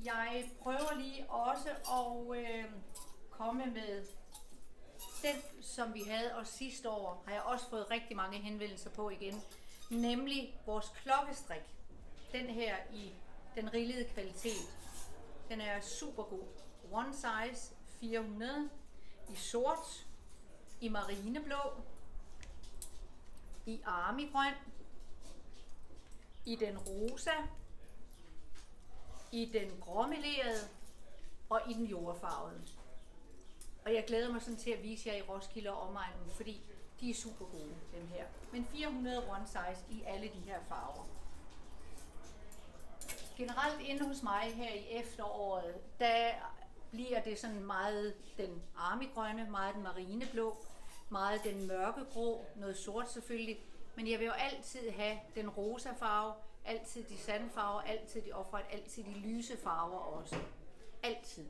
Jeg prøver lige også at komme med den, som vi havde også sidste år, har jeg også fået rigtig mange henvendelser på igen. Nemlig vores klokkestrik. Den her i den rillede kvalitet. Den er super god. One size 400 i sort, i marineblå, i armigrøn, i den rosa, i den gråmelerede og i den jordfarvede. Og jeg glæder mig sådan til at vise jer i Roskilde og omegnen, fordi de er super gode, dem her. Men 400 one size i alle de her farver. Generelt inde hos mig her i efteråret, der bliver det sådan meget den armigrønne, meget den marineblå, meget den mørkegrå, noget sort selvfølgelig. Men jeg vil jo altid have den rosa farve, altid de sandfarver, altid de offret, altid de lyse farver også. Altid.